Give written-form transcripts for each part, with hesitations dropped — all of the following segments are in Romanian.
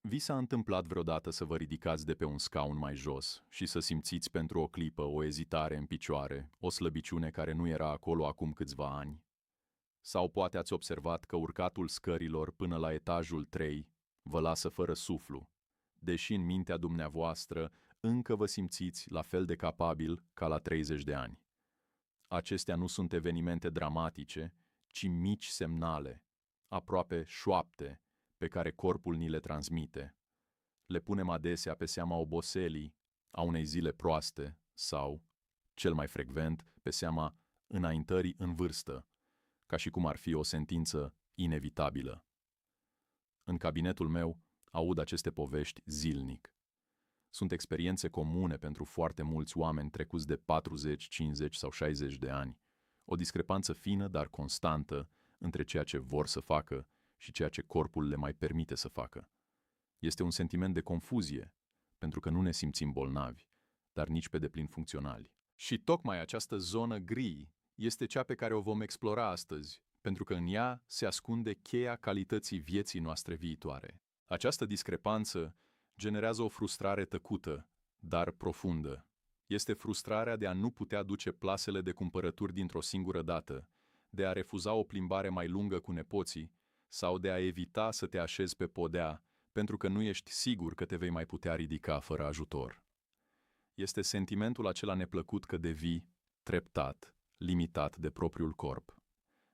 Vi s-a întâmplat vreodată să vă ridicați de pe un scaun mai jos și să simțiți pentru o clipă o ezitare în picioare, o slăbiciune care nu era acolo acum câțiva ani? Sau poate ați observat că urcatul scărilor până la etajul 3 vă lasă fără suflu, deși în mintea dumneavoastră încă vă simțiți la fel de capabil ca la 30 de ani. Acestea nu sunt evenimente dramatice, ci mici semnale, aproape șoapte, pe care corpul ni le transmite. Le punem adesea pe seama oboselii, a unei zile proaste sau, cel mai frecvent, pe seama înaintării în vârstă, ca și cum ar fi o sentință inevitabilă. În cabinetul meu aud aceste povești zilnic. Sunt experiențe comune pentru foarte mulți oameni trecuți de 40, 50 sau 60 de ani, o discrepanță fină, dar constantă, între ceea ce vor să facă și ceea ce corpul le mai permite să facă. Este un sentiment de confuzie, pentru că nu ne simțim bolnavi, dar nici pe deplin funcționali. Și tocmai această zonă gri este cea pe care o vom explora astăzi, pentru că în ea se ascunde cheia calității vieții noastre viitoare. Această discrepanță generează o frustrare tăcută, dar profundă. Este frustrarea de a nu putea duce plasele de cumpărături dintr-o singură dată, de a refuza o plimbare mai lungă cu nepoții sau de a evita să te așezi pe podea pentru că nu ești sigur că te vei mai putea ridica fără ajutor. Este sentimentul acela neplăcut că devii, treptat, limitat de propriul corp.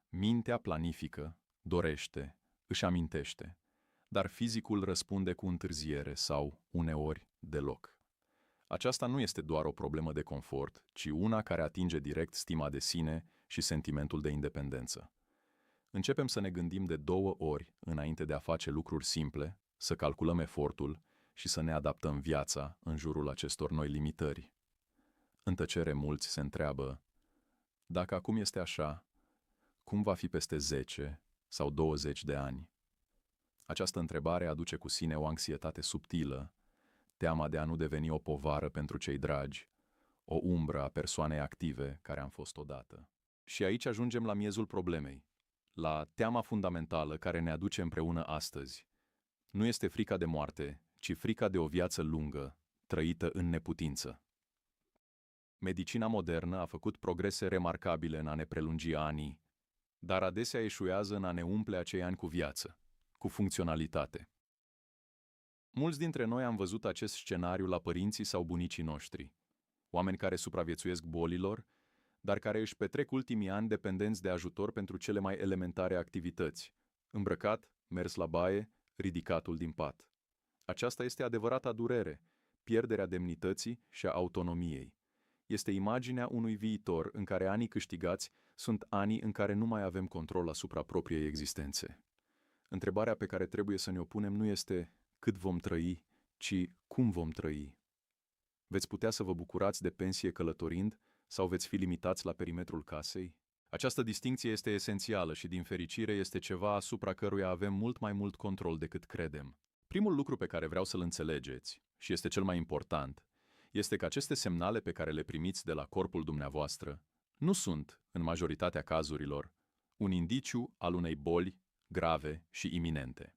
Mintea planifică, dorește, își amintește, dar fizicul răspunde cu întârziere sau, uneori, deloc. Aceasta nu este doar o problemă de confort, ci una care atinge direct stima de sine și sentimentul de independență. Începem să ne gândim de 2 ori înainte de a face lucruri simple, să calculăm efortul și să ne adaptăm viața în jurul acestor noi limitări. În tăcere mulți se întreabă, dacă acum este așa, cum va fi peste 10 sau 20 de ani? Această întrebare aduce cu sine o anxietate subtilă, teama de a nu deveni o povară pentru cei dragi, o umbră a persoanei active care am fost odată. Și aici ajungem la miezul problemei, la teama fundamentală care ne aduce împreună astăzi. Nu este frica de moarte, ci frica de o viață lungă, trăită în neputință. Medicina modernă a făcut progrese remarcabile în a ne prelungi anii, dar adesea eșuează în a ne umple acei ani cu viață, cu funcționalitate. Mulți dintre noi am văzut acest scenariu la părinții sau bunicii noștri, oameni care supraviețuiesc bolilor, dar care își petrec ultimii ani dependenți de ajutor pentru cele mai elementare activități, îmbrăcat, mers la baie, ridicatul din pat. Aceasta este adevărata durere, pierderea demnității și a autonomiei. Este imaginea unui viitor în care anii câștigați sunt anii în care nu mai avem control asupra propriei existențe. Întrebarea pe care trebuie să ne o punem nu este cât vom trăi, ci cum vom trăi. Veți putea să vă bucurați de pensie călătorind sau veți fi limitați la perimetrul casei? Această distincție este esențială și, din fericire, este ceva asupra căruia avem mult mai mult control decât credem. Primul lucru pe care vreau să-l înțelegeți, și este cel mai important, este că aceste semnale pe care le primiți de la corpul dumneavoastră nu sunt, în majoritatea cazurilor, un indiciu al unei boli grave și iminente.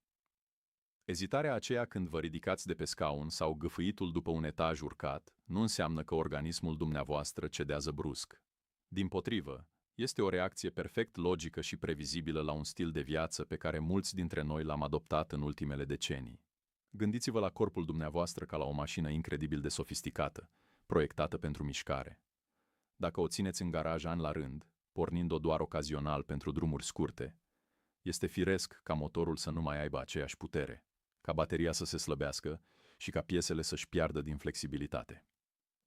Ezitarea aceea când vă ridicați de pe scaun sau gâfâitul după un etaj urcat nu înseamnă că organismul dumneavoastră cedează brusc. Dimpotrivă, este o reacție perfect logică și previzibilă la un stil de viață pe care mulți dintre noi l-am adoptat în ultimele decenii. Gândiți-vă la corpul dumneavoastră ca la o mașină incredibil de sofisticată, proiectată pentru mișcare. Dacă o țineți în garaj an la rând, pornind-o doar ocazional pentru drumuri scurte, este firesc ca motorul să nu mai aibă aceeași putere, ca bateria să se slăbească și ca piesele să-și piardă din flexibilitate.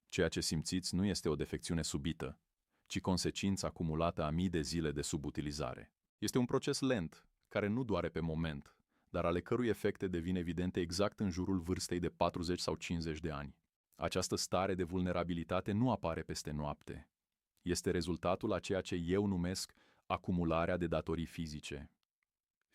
Ceea ce simțiți nu este o defecțiune subită, ci consecința acumulată a mii de zile de subutilizare. Este un proces lent, care nu doare pe moment, dar ale cărui efecte devin evidente exact în jurul vârstei de 40 sau 50 de ani. Această stare de vulnerabilitate nu apare peste noapte. Este rezultatul a ceea ce eu numesc acumularea de datorii fizice.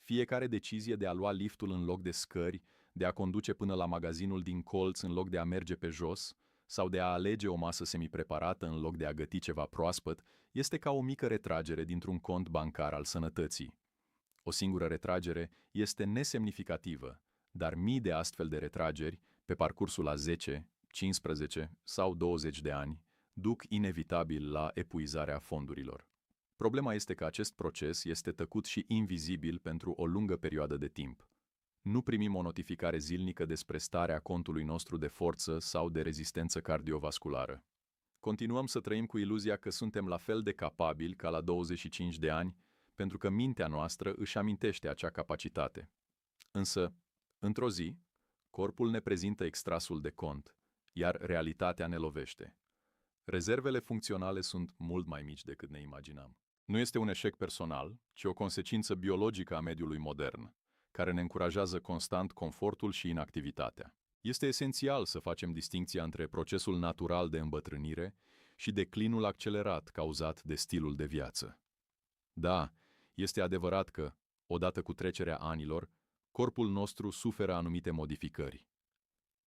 Fiecare decizie de a lua liftul în loc de scări, de a conduce până la magazinul din colț în loc de a merge pe jos, sau de a alege o masă semipreparată în loc de a găti ceva proaspăt, este ca o mică retragere dintr-un cont bancar al sănătății. O singură retragere este nesemnificativă, Dar mii de astfel de retrageri, pe parcursul a 10, 15 sau 20 de ani, duc inevitabil la epuizarea fondurilor. Problema este că acest proces este tăcut și invizibil pentru o lungă perioadă de timp. Nu primim o notificare zilnică despre starea contului nostru de forță sau de rezistență cardiovasculară. Continuăm să trăim cu iluzia că suntem la fel de capabili ca la 25 de ani, pentru că mintea noastră își amintește acea capacitate. Însă, într-o zi, corpul ne prezintă extrasul de cont, iar realitatea ne lovește. Rezervele funcționale sunt mult mai mici decât ne imaginam. Nu este un eșec personal, ci o consecință biologică a mediului modern, care ne încurajează constant confortul și inactivitatea. Este esențial să facem distincția între procesul natural de îmbătrânire și declinul accelerat cauzat de stilul de viață. Da, este adevărat că, odată cu trecerea anilor, corpul nostru suferă anumite modificări.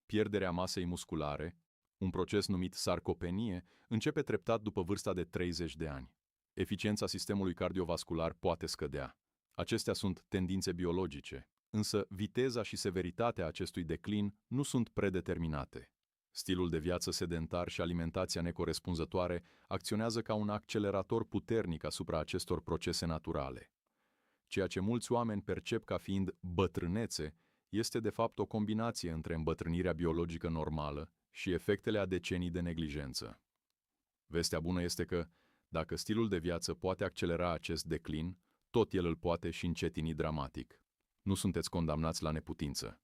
Pierderea masei musculare, un proces numit sarcopenie, începe treptat după vârsta de 30 de ani. Eficiența sistemului cardiovascular poate scădea. Acestea sunt tendințe biologice, însă viteza și severitatea acestui declin nu sunt predeterminate. Stilul de viață sedentar și alimentația necorespunzătoare acționează ca un accelerator puternic asupra acestor procese naturale. Ceea ce mulți oameni percep ca fiind bătrânețe este de fapt o combinație între îmbătrânirea biologică normală și efectele a decenii de neglijență. Vestea bună este că, dacă stilul de viață poate accelera acest declin, tot el îl poate și încetini dramatic. Nu sunteți condamnați la neputință.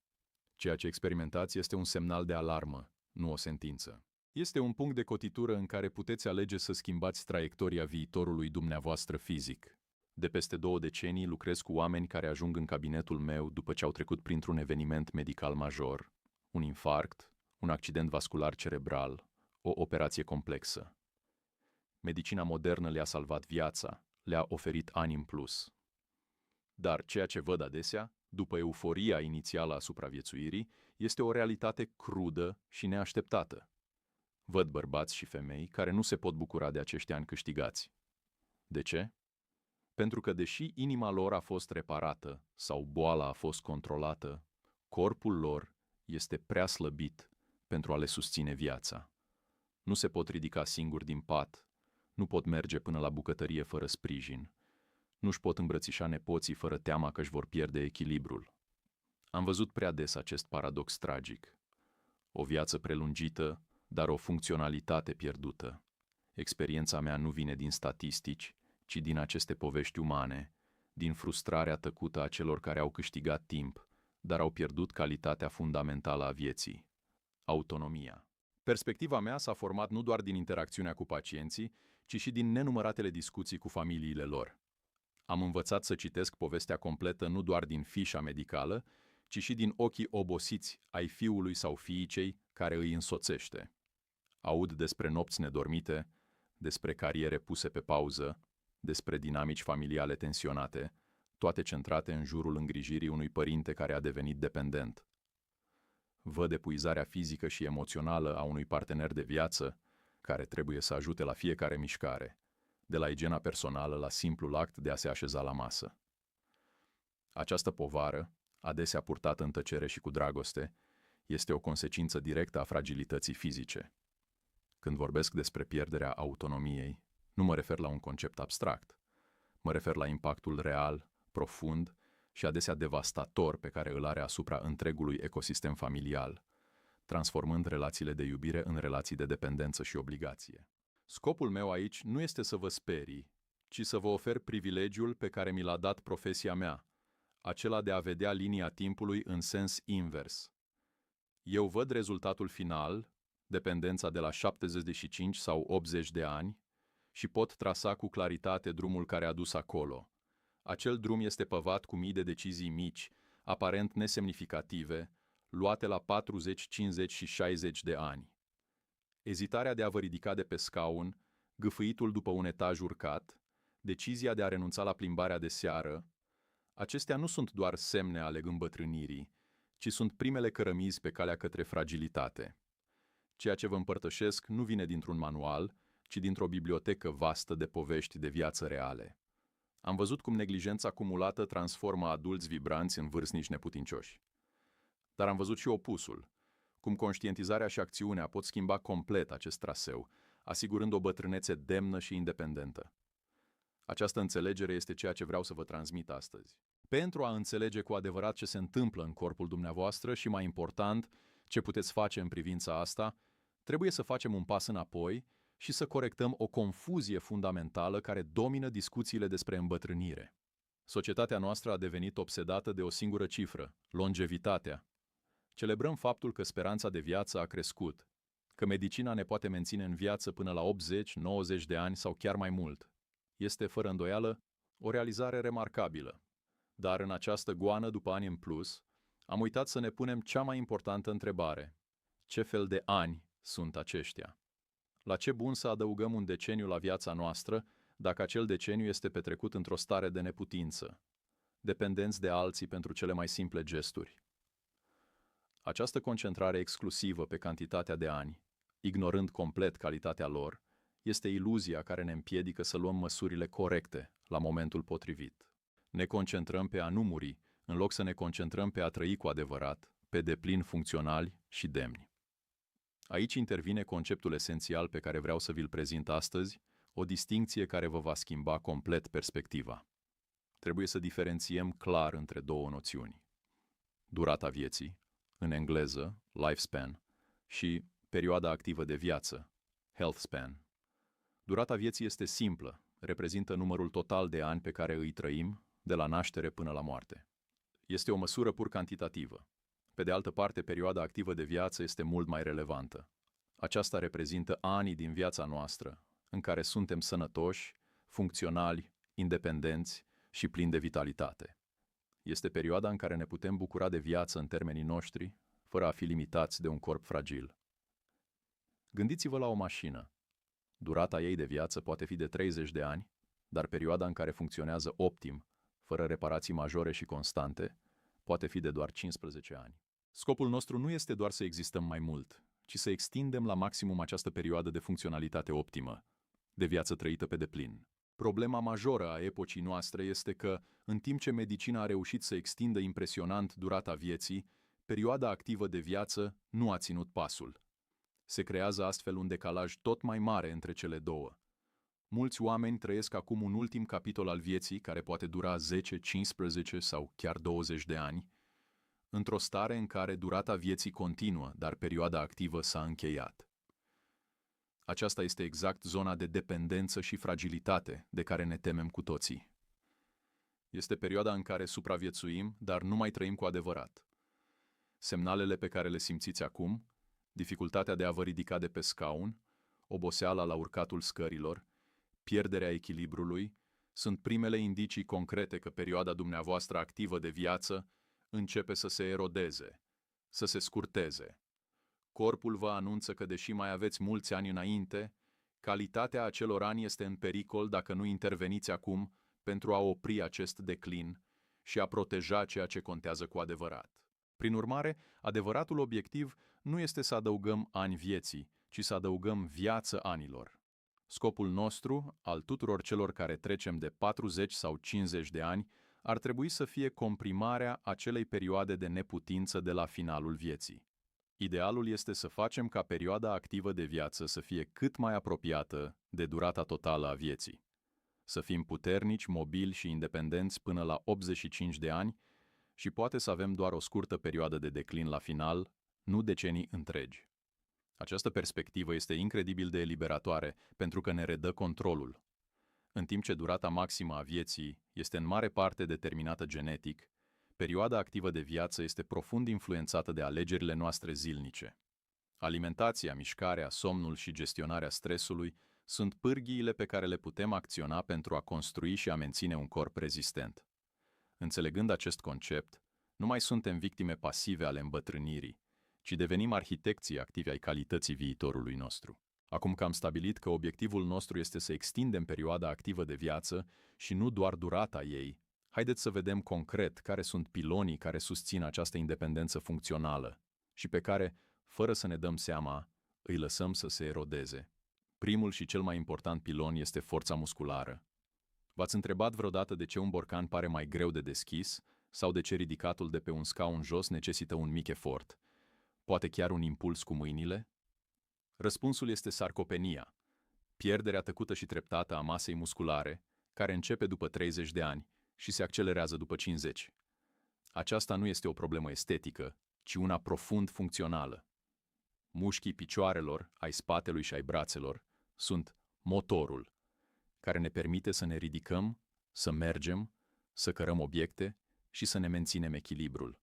Ceea ce experimentați este un semnal de alarmă, nu o sentință. Este un punct de cotitură în care puteți alege să schimbați traiectoria viitorului dumneavoastră fizic. De peste 2 decenii lucrez cu oameni care ajung în cabinetul meu după ce au trecut printr-un eveniment medical major, un infarct, un accident vascular cerebral, o operație complexă. Medicina modernă le-a salvat viața, le-a oferit ani în plus. Dar ceea ce văd adesea, după euforia inițială a supraviețuirii, este o realitate crudă și neașteptată. Văd bărbați și femei care nu se pot bucura de acești ani câștigați. De ce? Pentru că deși inima lor a fost reparată sau boala a fost controlată, corpul lor este prea slăbit pentru a le susține viața. Nu se pot ridica singuri din pat, nu pot merge până la bucătărie fără sprijin, nu-și pot îmbrățișa nepoții fără teama că își vor pierde echilibrul. Am văzut prea des acest paradox tragic. O viață prelungită, dar o funcționalitate pierdută. Experiența mea nu vine din statistici, ci din aceste povești umane, din frustrarea tăcută a celor care au câștigat timp, dar au pierdut calitatea fundamentală a vieții: autonomia. Perspectiva mea s-a format nu doar din interacțiunea cu pacienții, ci și din nenumăratele discuții cu familiile lor. Am învățat să citesc povestea completă nu doar din fișa medicală, ci și din ochii obosiți ai fiului sau fiicei care îi însoțește. Aud despre nopți nedormite, despre cariere puse pe pauză, despre dinamici familiale tensionate, toate centrate în jurul îngrijirii unui părinte care a devenit dependent. Văd epuizarea fizică și emoțională a unui partener de viață care trebuie să ajute la fiecare mișcare, de la igiena personală la simplul act de a se așeza la masă. Această povară, adesea purtată în tăcere și cu dragoste, este o consecință directă a fragilității fizice. Când vorbesc despre pierderea autonomiei, nu mă refer la un concept abstract. Mă refer la impactul real, profund și adesea devastator pe care îl are asupra întregului ecosistem familial, transformând relațiile de iubire în relații de dependență și obligație. Scopul meu aici nu este să vă sperii, ci să vă ofer privilegiul pe care mi l-a dat profesia mea, acela de a vedea linia timpului în sens invers. Eu văd rezultatul final, dependența de la 75 sau 80 de ani, și pot trasa cu claritate drumul care a dus acolo. Acel drum este păvat cu mii de decizii mici, aparent nesemnificative, luate la 40, 50 și 60 de ani. Ezitarea de a vă ridica de pe scaun, gâfâitul după un etaj urcat, decizia de a renunța la plimbarea de seară, acestea nu sunt doar semne ale îmbătrânirii, ci sunt primele cărămizi pe calea către fragilitate. Ceea ce vă împărtășesc nu vine dintr-un manual, ci dintr-o bibliotecă vastă de povești de viață reale. Am văzut cum neglijența acumulată transformă adulți vibranți în vârstnici neputincioși. Dar am văzut și opusul, cum conștientizarea și acțiunea pot schimba complet acest traseu, asigurând o bătrânețe demnă și independentă. Această înțelegere este ceea ce vreau să vă transmit astăzi. Pentru a înțelege cu adevărat ce se întâmplă în corpul dumneavoastră și, mai important, ce puteți face în privința asta, trebuie să facem un pas înapoi și să corectăm o confuzie fundamentală care domină discuțiile despre îmbătrânire. Societatea noastră a devenit obsedată de o singură cifră, longevitatea. Celebrăm faptul că speranța de viață a crescut, că medicina ne poate menține în viață până la 80-90 de ani sau chiar mai mult. Este, fără îndoială, o realizare remarcabilă. Dar în această goană, după ani în plus, am uitat să ne punem cea mai importantă întrebare. Ce fel de ani sunt aceștia? La ce bun să adăugăm un deceniu la viața noastră dacă acel deceniu este petrecut într-o stare de neputință, dependenți de alții pentru cele mai simple gesturi? Această concentrare exclusivă pe cantitatea de ani, ignorând complet calitatea lor, este iluzia care ne împiedică să luăm măsurile corecte la momentul potrivit. Ne concentrăm pe a nu muri, în loc să ne concentrăm pe a trăi cu adevărat, pe deplin funcționali și demni. Aici intervine conceptul esențial pe care vreau să vi-l prezint astăzi, o distincție care vă va schimba complet perspectiva. Trebuie să diferențiem clar între două noțiuni. Durata vieții, în engleză, lifespan, și perioada activă de viață, health span. Durata vieții este simplă, reprezintă numărul total de ani pe care îi trăim, de la naștere până la moarte. Este o măsură pur cantitativă. Pe de altă parte, perioada activă de viață este mult mai relevantă. Aceasta reprezintă anii din viața noastră, în care suntem sănătoși, funcționali, independenți și plini de vitalitate. Este perioada în care ne putem bucura de viață în termenii noștri, fără a fi limitați de un corp fragil. Gândiți-vă la o mașină. Durata ei de viață poate fi de 30 de ani, dar perioada în care funcționează optim, fără reparații majore și constante, poate fi de doar 15 ani. Scopul nostru nu este doar să existăm mai mult, ci să extindem la maximum această perioadă de funcționalitate optimă, de viață trăită pe deplin. Problema majoră a epocii noastre este că, în timp ce medicina a reușit să extindă impresionant durata vieții, perioada activă de viață nu a ținut pasul. Se creează astfel un decalaj tot mai mare între cele două. Mulți oameni trăiesc acum un ultim capitol al vieții, care poate dura 10, 15 sau chiar 20 de ani, într-o stare în care durata vieții continuă, dar perioada activă s-a încheiat. Aceasta este exact zona de dependență și fragilitate de care ne temem cu toții. Este perioada în care supraviețuim, dar nu mai trăim cu adevărat. Semnalele pe care le simțiți acum, dificultatea de a vă ridica de pe scaun, oboseala la urcatul scărilor, pierderea echilibrului, sunt primele indicii concrete că perioada dumneavoastră activă de viață începe să se erodeze, să se scurteze. Corpul vă anunță că, deși mai aveți mulți ani înainte, calitatea acelor ani este în pericol dacă nu interveniți acum pentru a opri acest declin și a proteja ceea ce contează cu adevărat. Prin urmare, adevăratul obiectiv nu este să adăugăm ani vieții, ci să adăugăm viață anilor. Scopul nostru, al tuturor celor care trecem de 40 sau 50 de ani, ar trebui să fie comprimarea acelei perioade de neputință de la finalul vieții. Idealul este să facem ca perioada activă de viață să fie cât mai apropiată de durata totală a vieții. Să fim puternici, mobili și independenți până la 85 de ani și poate să avem doar o scurtă perioadă de declin la final, nu decenii întregi. Această perspectivă este incredibil de eliberatoare pentru că ne redă controlul. În timp ce durata maximă a vieții este în mare parte determinată genetic, perioada activă de viață este profund influențată de alegerile noastre zilnice. Alimentația, mișcarea, somnul și gestionarea stresului sunt pârghiile pe care le putem acționa pentru a construi și a menține un corp rezistent. Înțelegând acest concept, nu mai suntem victime pasive ale îmbătrânirii, ci devenim arhitecții activi ai calității viitorului nostru. Acum că am stabilit că obiectivul nostru este să extindem perioada activă de viață și nu doar durata ei, haideți să vedem concret care sunt pilonii care susțin această independență funcțională și pe care, fără să ne dăm seama, îi lăsăm să se erodeze. Primul și cel mai important pilon este forța musculară. V-ați întrebat vreodată de ce un borcan pare mai greu de deschis, Sau de ce ridicatul de pe un scaun jos necesită un mic efort? Poate chiar un impuls cu mâinile? Răspunsul este sarcopenia, pierderea tăcută și treptată a masei musculare, care începe după 30 de ani și se accelerează după 50. Aceasta nu este o problemă estetică, ci una profund funcțională. Mușchii picioarelor, ai spatelui și ai brațelor sunt motorul, care ne permite să ne ridicăm, să mergem, să cărăm obiecte și să ne menținem echilibrul.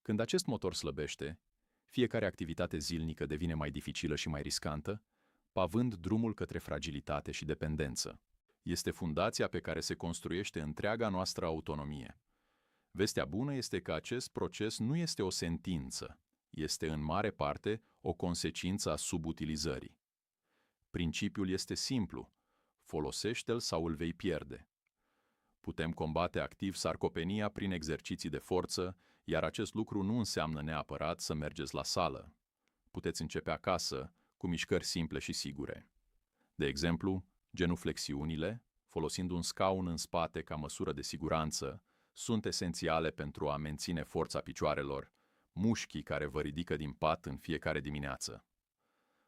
Când acest motor slăbește, fiecare activitate zilnică devine mai dificilă și mai riscantă, pavând drumul către fragilitate și dependență. Este fundația pe care se construiește întreaga noastră autonomie. Vestea bună este că acest proces nu este o sentință, este în mare parte o consecință a subutilizării. Principiul este simplu: folosește-l sau îl vei pierde. Putem combate activ sarcopenia prin exerciții de forță, iar acest lucru nu înseamnă neapărat să mergeți la sală. Puteți începe acasă, cu mișcări simple și sigure. De exemplu, genuflexiunile, folosind un scaun în spate ca măsură de siguranță, sunt esențiale pentru a menține forța picioarelor, mușchii care vă ridică din pat în fiecare dimineață.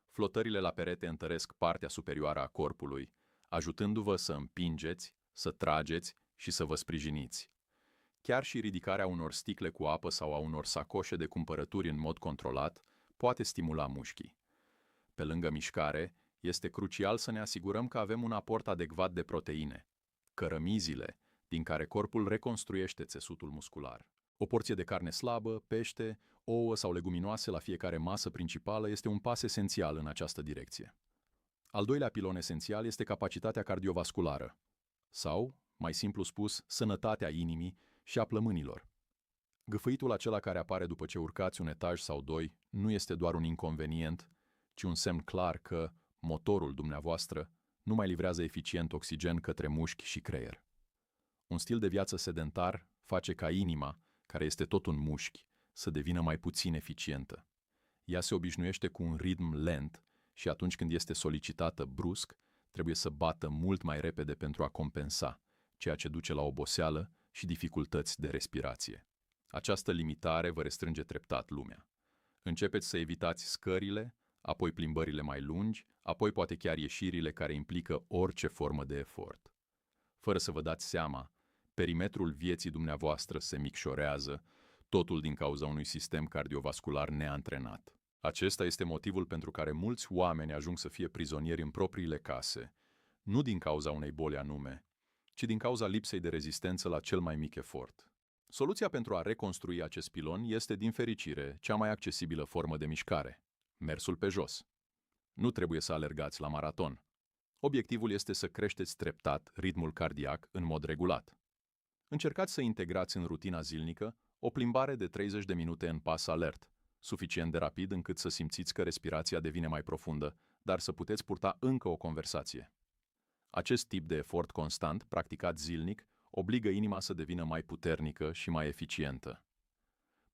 Flotările la perete întăresc partea superioară a corpului, ajutându-vă să împingeți, să trageți și să vă sprijiniți. Chiar și ridicarea unor sticle cu apă sau a unor sacoșe de cumpărături în mod controlat poate stimula mușchii. Pe lângă mișcare, este crucial să ne asigurăm că avem un aport adecvat de proteine, cărămizile, din care corpul reconstruiește țesutul muscular. O porție de carne slabă, pește, ouă sau leguminoase la fiecare masă principală este un pas esențial în această direcție. Al doilea pilon esențial este capacitatea cardiovasculară, sau, mai simplu spus, sănătatea inimii și a plămânilor. Gâfâitul acela care apare după ce urcați un etaj sau doi nu este doar un inconvenient, ci un semn clar că motorul dumneavoastră nu mai livrează eficient oxigen către mușchi și creier. Un stil de viață sedentar face ca inima, care este tot un mușchi, să devină mai puțin eficientă. Ea se obișnuiește cu un ritm lent și atunci când este solicitată brusc, trebuie să bată mult mai repede pentru a compensa, ceea ce duce la oboseală și dificultăți de respirație. Această limitare vă restrânge treptat lumea. Începeți să evitați scările, apoi plimbările mai lungi, apoi poate chiar ieșirile care implică orice formă de efort. Fără să vă dați seama, perimetrul vieții dumneavoastră se micșorează, totul din cauza unui sistem cardiovascular neantrenat. Acesta este motivul pentru care mulți oameni ajung să fie prizonieri în propriile case, nu din cauza unei boli anume, ci din cauza lipsei de rezistență la cel mai mic efort. Soluția pentru a reconstrui acest pilon este, din fericire, cea mai accesibilă formă de mișcare: mersul pe jos. Nu trebuie să alergați la maraton. Obiectivul este să creșteți treptat ritmul cardiac în mod regulat. Încercați să integrați în rutina zilnică o plimbare de 30 de minute în pas alert, suficient de rapid încât să simțiți că respirația devine mai profundă, dar să puteți purta încă o conversație. Acest tip de efort constant, practicat zilnic, obligă inima să devină mai puternică și mai eficientă.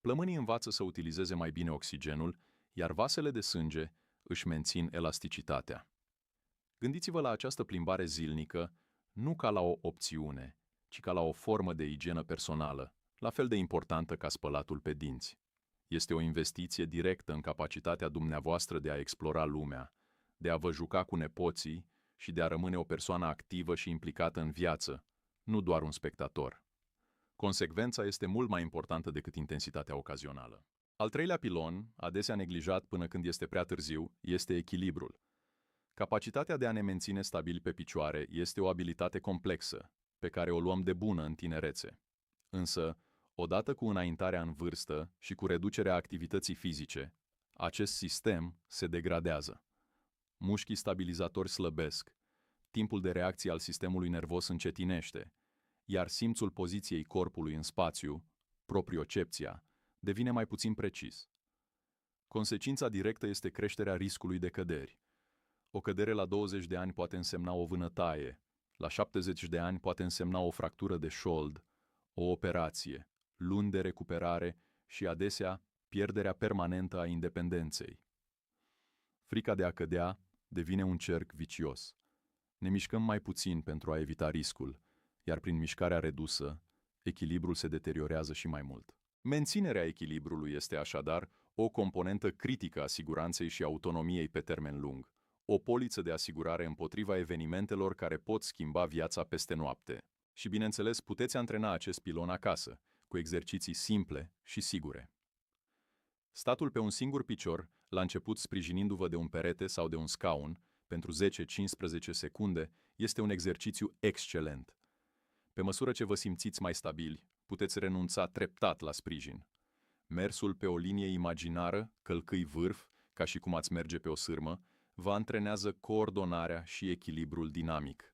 Plămânii învață să utilizeze mai bine oxigenul, iar vasele de sânge își mențin elasticitatea. Gândiți-vă la această plimbare zilnică nu ca la o opțiune, ci ca la o formă de igienă personală, la fel de importantă ca spălatul pe dinți. Este o investiție directă în capacitatea dumneavoastră de a explora lumea, de a vă juca cu nepoții și de a rămâne o persoană activă și implicată în viață, nu doar un spectator. Consecvența este mult mai importantă decât intensitatea ocazională. Al treilea pilon, adesea neglijat până când este prea târziu, este echilibrul. Capacitatea de a ne menține stabili pe picioare este o abilitate complexă, pe care o luăm de bună în tinerețe. Însă, odată cu înaintarea în vârstă și cu reducerea activității fizice, acest sistem se degradează. Mușchii stabilizatori slăbesc, timpul de reacție al sistemului nervos încetinește, iar simțul poziției corpului în spațiu, propriocepția, devine mai puțin precis. Consecința directă este creșterea riscului de căderi. O cădere la 20 de ani poate însemna o vânătaie, la 70 de ani poate însemna o fractură de șold, o operație, luni de recuperare și adesea pierderea permanentă a independenței. Frica de a cădea devine un cerc vicios. Ne mișcăm mai puțin pentru a evita riscul, iar prin mișcarea redusă, echilibrul se deteriorează și mai mult. Menținerea echilibrului este așadar o componentă critică a siguranței și autonomiei pe termen lung, o poliță de asigurare împotriva evenimentelor care pot schimba viața peste noapte. Și, bineînțeles, puteți antrena acest pilon acasă, cu exerciții simple și sigure. Statul pe un singur picior, la început sprijinindu-vă de un perete sau de un scaun, pentru 10-15 secunde, este un exercițiu excelent. Pe măsură ce vă simțiți mai stabili, puteți renunța treptat la sprijin. Mersul pe o linie imaginară, călcâi vârf, ca și cum ați merge pe o sârmă, vă antrenează coordonarea și echilibrul dinamic.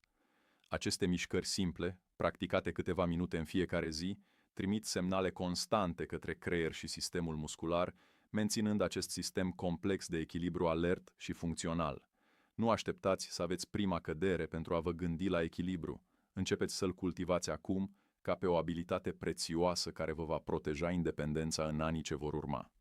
Aceste mișcări simple, practicate câteva minute în fiecare zi, trimit semnale constante către creier și sistemul muscular, menținând acest sistem complex de echilibru alert și funcțional. Nu așteptați să aveți prima cădere pentru a vă gândi la echilibru. Începeți să-l cultivați acum ca pe o abilitate prețioasă care vă va proteja independența în anii ce vor urma.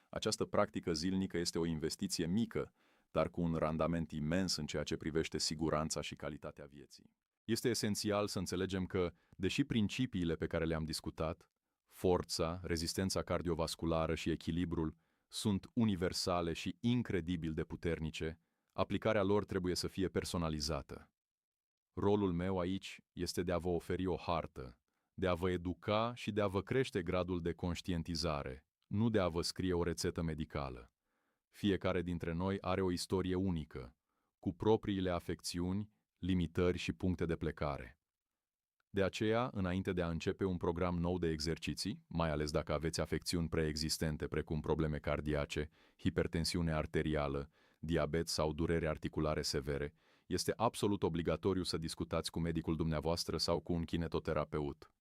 Această practică zilnică este o investiție mică, dar cu un randament imens în ceea ce privește siguranța și calitatea vieții. Este esențial să înțelegem că, deși principiile pe care le-am discutat, forța, rezistența cardiovasculară și echilibrul, sunt universale și incredibil de puternice, aplicarea lor trebuie să fie personalizată. Rolul meu aici este de a vă oferi o hartă, de a vă educa și de a vă crește gradul de conștientizare, nu de a vă scrie o rețetă medicală. Fiecare dintre noi are o istorie unică, cu propriile afecțiuni, limitări și puncte de plecare. De aceea, înainte de a începe un program nou de exerciții, mai ales dacă aveți afecțiuni preexistente precum probleme cardiace, hipertensiune arterială, diabet sau durere articulare severe, este absolut obligatoriu să discutați cu medicul dumneavoastră sau cu un kinetoterapeut.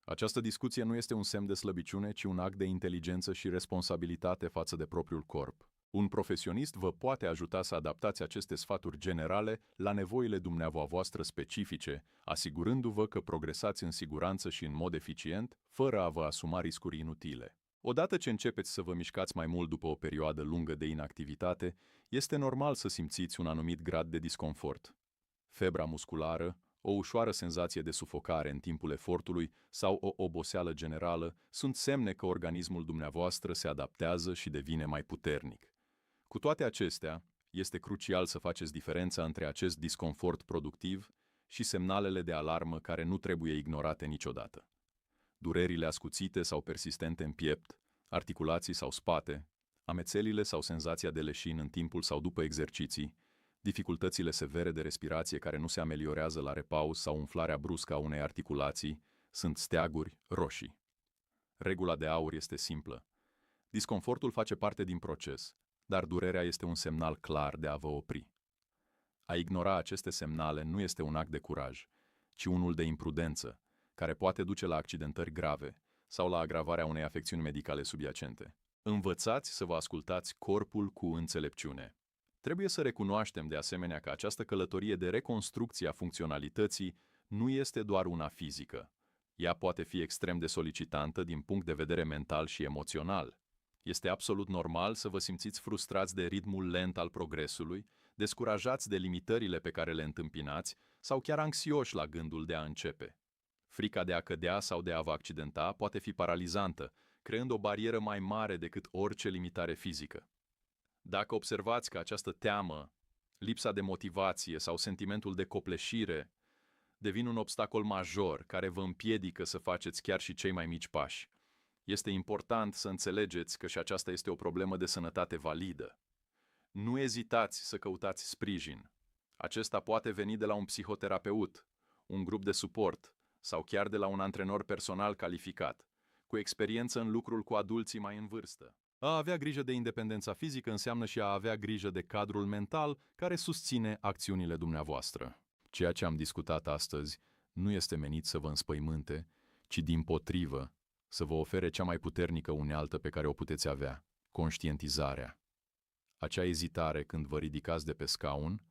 Această discuție nu este un semn de slăbiciune, ci un act de inteligență și responsabilitate față de propriul corp. Un profesionist vă poate ajuta să adaptați aceste sfaturi generale la nevoile dumneavoastră specifice, asigurându-vă că progresați în siguranță și în mod eficient, fără a vă asuma riscuri inutile. Odată ce începeți să vă mișcați mai mult după o perioadă lungă de inactivitate, este normal să simțiți un anumit grad de disconfort. Febra musculară, o ușoară senzație de sufocare în timpul efortului sau o oboseală generală sunt semne că organismul dumneavoastră se adaptează și devine mai puternic. Cu toate acestea, este crucial să faceți diferența între acest disconfort productiv și semnalele de alarmă care nu trebuie ignorate niciodată. Durerile ascuțite sau persistente în piept, articulații sau spate, amețelile sau senzația de leșin în timpul sau după exerciții, dificultățile severe de respirație care nu se ameliorează la repaus sau umflarea bruscă a unei articulații sunt steaguri roșii. Regula de aur este simplă. Disconfortul face parte din proces, dar durerea este un semnal clar de a vă opri. A ignora aceste semnale nu este un act de curaj, ci unul de imprudență, care poate duce la accidentări grave sau la agravarea unei afecțiuni medicale subiacente. Învățați să vă ascultați corpul cu înțelepciune. Trebuie să recunoaștem de asemenea că această călătorie de reconstrucție a funcționalității nu este doar una fizică. Ea poate fi extrem de solicitantă din punct de vedere mental și emoțional. Este absolut normal să vă simțiți frustrați de ritmul lent al progresului, descurajați de limitările pe care le întâmpinați sau chiar anxioși la gândul de a începe. Frica de a cădea sau de a vă accidenta poate fi paralizantă, creând o barieră mai mare decât orice limitare fizică. Dacă observați că această teamă, lipsa de motivație sau sentimentul de copleșire devin un obstacol major care vă împiedică să faceți chiar și cei mai mici pași, este important să înțelegeți că și aceasta este o problemă de sănătate validă. Nu ezitați să căutați sprijin. Acesta poate veni de la un psihoterapeut, un grup de suport sau chiar de la un antrenor personal calificat, cu experiență în lucrul cu adulții mai în vârstă. A avea grijă de independența fizică înseamnă și a avea grijă de cadrul mental care susține acțiunile dumneavoastră. Ceea ce am discutat astăzi nu este menit să vă înspăimânte, ci dimpotrivă să vă ofere cea mai puternică unealtă pe care o puteți avea, conștientizarea. Acea ezitare când vă ridicați de pe scaun,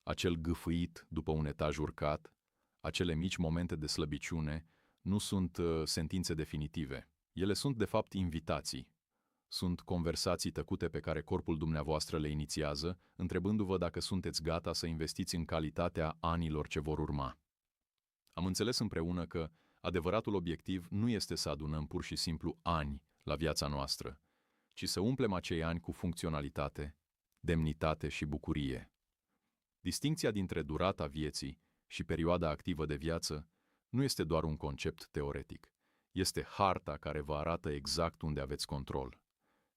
acel gâfâit după un etaj urcat, acele mici momente de slăbiciune nu sunt sentințe definitive. Ele sunt, de fapt, invitații. Sunt conversații tăcute pe care corpul dumneavoastră le inițiază, întrebându-vă dacă sunteți gata să investiți în calitatea anilor ce vor urma. Am înțeles împreună că Adevăratul obiectiv nu este să adunăm pur și simplu ani la viața noastră, ci să umplem acei ani cu funcționalitate, demnitate și bucurie. Distincția dintre durata vieții și perioada activă de viață nu este doar un concept teoretic. Este harta care vă arată exact unde aveți control.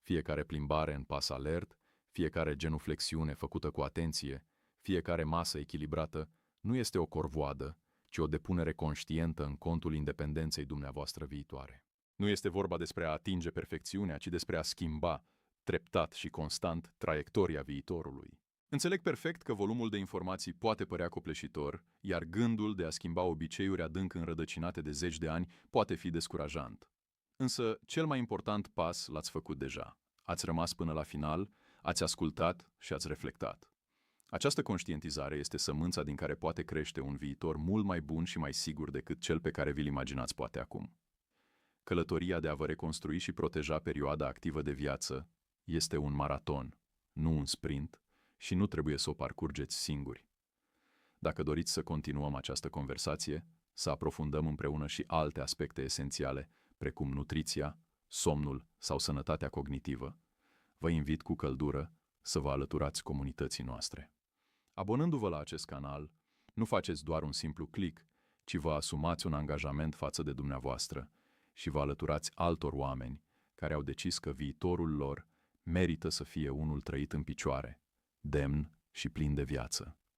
Fiecare plimbare în pas alert, fiecare genuflexiune făcută cu atenție, fiecare masă echilibrată, nu este o corvoadă, ci o depunere conștientă în contul independenței dumneavoastră viitoare. Nu este vorba despre a atinge perfecțiunea, ci despre a schimba, treptat și constant, traiectoria viitorului. Înțeleg perfect că volumul de informații poate părea copleșitor, iar gândul de a schimba obiceiuri adânc înrădăcinate de zeci de ani poate fi descurajant. Însă, cel mai important pas l-ați făcut deja. Ați rămas până la final, ați ascultat și ați reflectat. Această conștientizare este sămânța din care poate crește un viitor mult mai bun și mai sigur decât cel pe care vi-l imaginați poate acum. Călătoria de a vă reconstrui și proteja perioada activă de viață este un maraton, nu un sprint, și nu trebuie să o parcurgeți singuri. Dacă doriți să continuăm această conversație, să aprofundăm împreună și alte aspecte esențiale, precum nutriția, somnul sau sănătatea cognitivă, vă invit cu căldură să vă alăturați comunității noastre. Abonându-vă la acest canal, nu faceți doar un simplu click, ci vă asumați un angajament față de dumneavoastră și vă alăturați altor oameni care au decis că viitorul lor merită să fie unul trăit în picioare, demn și plin de viață.